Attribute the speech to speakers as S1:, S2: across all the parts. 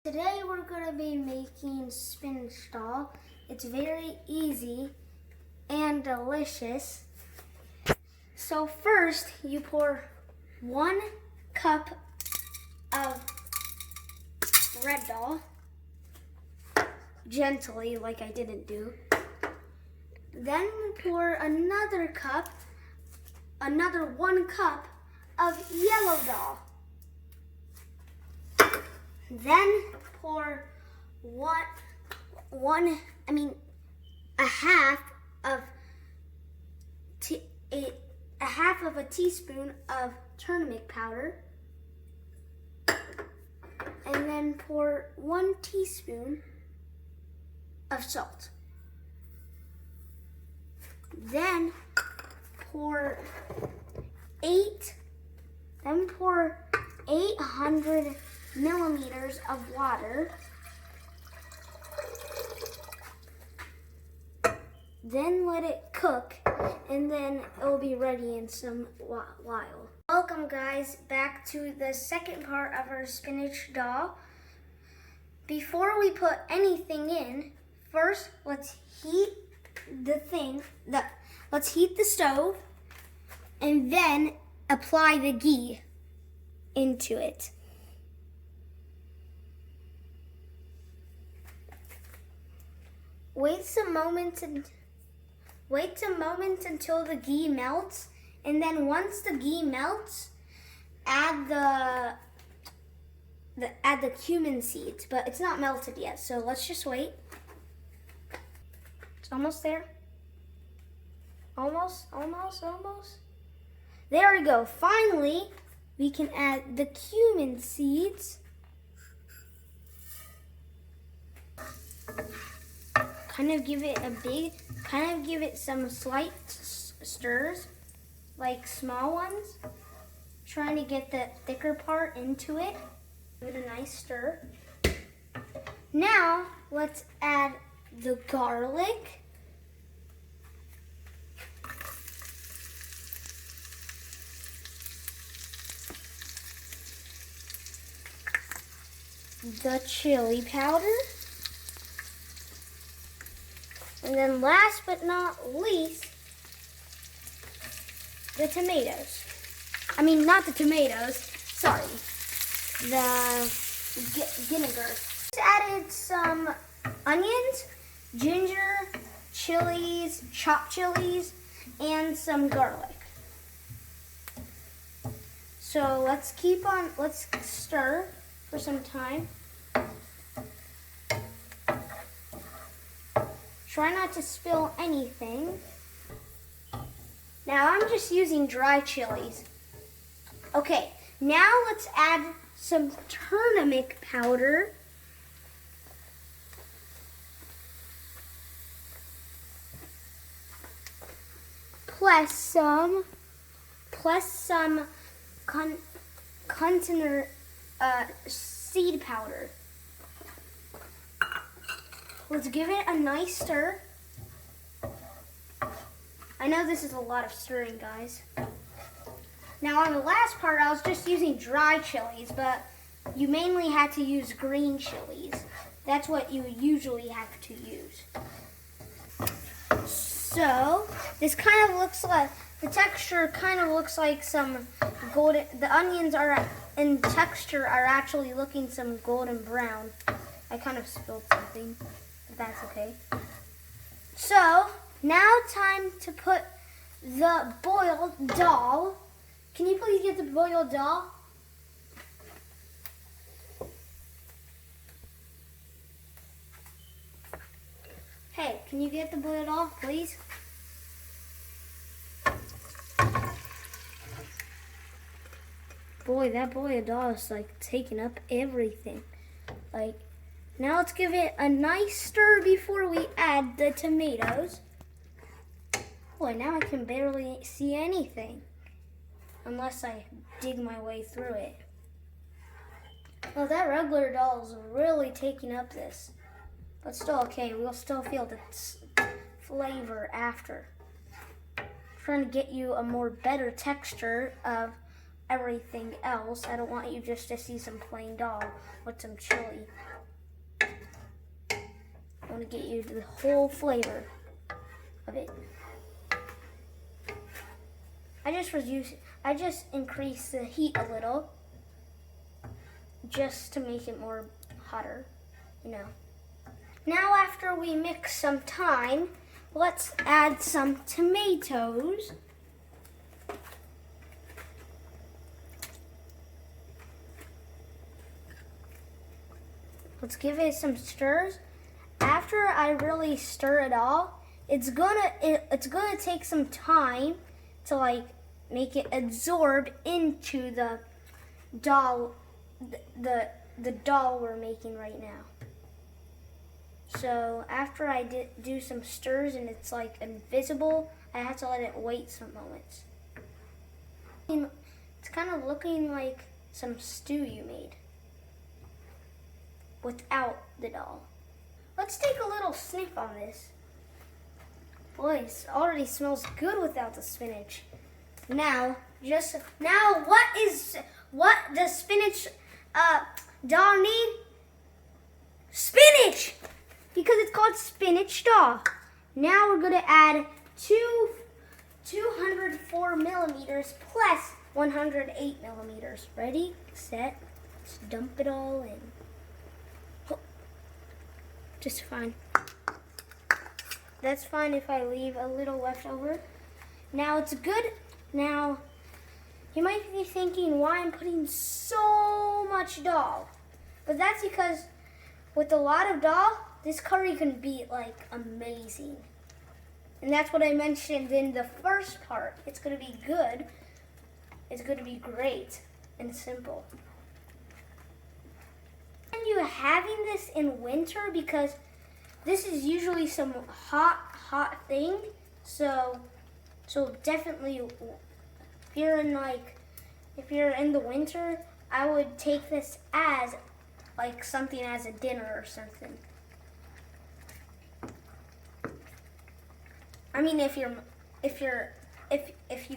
S1: Today we're going to be making spinach dal. It's very easy and delicious. So first you pour 1 cup of red dal, gently like I didn't do. Then pour another 1 cup of yellow dal. Then pour a half of a teaspoon of turmeric powder, and then pour 1 teaspoon of salt. Then pour 800 milliliters of water. Then let it cook, and then it will be ready in some while. Welcome guys back to the second part of our spinach dal. Before we put anything in, first let's heat the stove, and then apply the ghee into it. Wait a moment until the ghee melts, and then once the ghee melts, add the cumin seeds, but it's not melted yet, so let's just wait. It's almost there. Almost. There we go. Finally, we can add the cumin seeds. Kind of give it some slight stirs, like small ones. Trying to get the thicker part into it. Give it a nice stir. Now, let's add the garlic. The chili powder. And then last but not least, the tomatoes. I mean, not the tomatoes, sorry. The vinegar. Just added some onions, ginger, chilies, chopped chilies, and some garlic. So let's stir for some time. Try not to spill anything. Now I'm just using dry chilies. Okay, now let's add some turmeric powder. Plus some container seed powder. Let's give it a nice stir. I know this is a lot of stirring, guys. Now on the last part, I was just using dry chilies, but you mainly had to use green chilies. That's what you usually have to use. So, this kind of looks like, the texture kind of looks like some golden, the onions are in texture are actually looking some golden brown. I kind of spilled something. That's okay. So, now time to put the boiled dal. Can you please get the boiled dal? Hey, can you get the boiled dal, please? Boy, that boiled dal is like taking up everything. Now let's give it a nice stir before we add the tomatoes. Boy, now I can barely see anything unless I dig my way through it. Well, that regular dal is really taking up this, but still okay. We'll still feel the flavor after. Trying to get you a more better texture of everything else. I don't want you just to see some plain dal with some chili. want to get you the whole flavor of it. I just increased the heat a little just to make it more hotter, you know. Now after we mix some thyme, let's add some tomatoes. Let's give it some stirs. After I really stir it all, it's gonna take some time to like make it absorb into the dal, the dal we're making right now. So after I do some stirs and it's like invisible, I have to let it wait some moments. It's kind of looking like some stew you made without the dal. Let's take a little sniff on this. Boy, it already smells good without the spinach. Now what does spinach dal need? Spinach! Because it's called spinach dal. Now we're gonna add 204 millimeters plus 108 millimeters. Ready, set, let's dump it all in. Oh, just fine. That's fine if I leave a little left over. Now it's good. Now, you might be thinking why I'm putting so much dal. But that's because with a lot of dal, this curry can be like amazing. And that's what I mentioned in the first part. It's gonna be good. It's gonna be great and simple. And you having this in winter because this is usually some hot thing. So definitely, if you're in the winter, I would take this as like something as a dinner or something. I mean, if you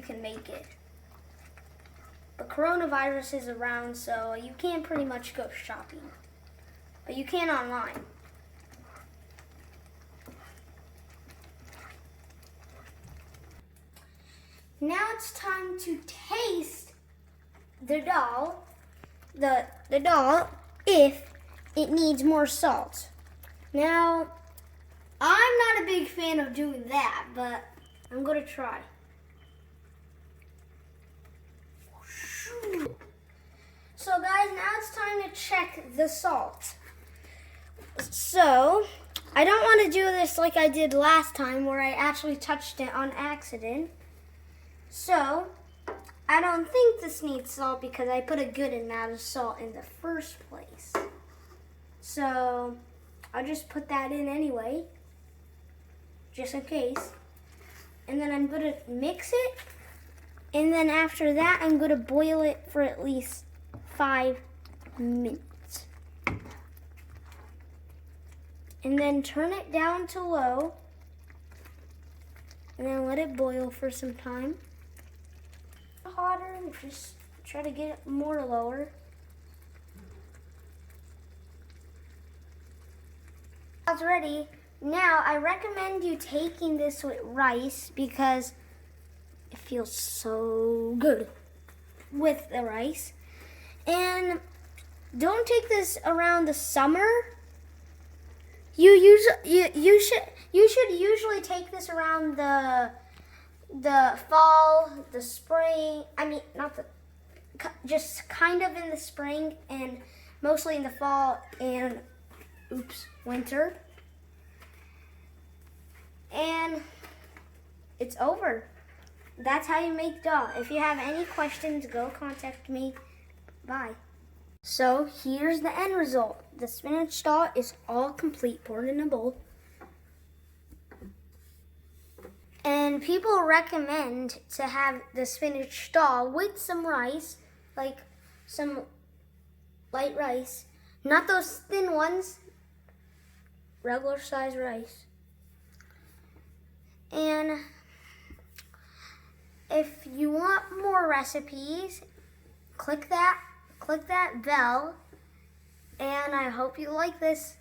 S1: can make it. But coronavirus is around, so you can't pretty much go shopping. But you can online. Now it's time to taste the dal, the dal, if it needs more salt. Now, I'm not a big fan of doing that, but I'm gonna try. So guys, now it's time to check the salt. So, I don't want to do this like I did last time where I actually touched it on accident. So, I don't think this needs salt because I put a good amount of salt in the first place. So, I'll just put that in anyway, just in case. And then I'm going to mix it. And then after that, I'm going to boil it for at least 5 minutes. And then turn it down to low. And then let it boil for some time. Hotter, just try to get it more lower. It's ready. Now I recommend you taking this with rice because it feels so good with the rice. And don't take this around the summer. You should usually take this around the fall, the spring. I mean, just kind of in the spring and mostly in the fall and winter. And it's over. That's how you make dal. If you have any questions, go contact me. Bye. So here's the end result. The spinach dal is all complete, poured in a bowl. And people recommend to have the spinach dal with some rice, like some light rice. Not those thin ones, regular size rice. And if you want more recipes, click that bell. And I hope you like this.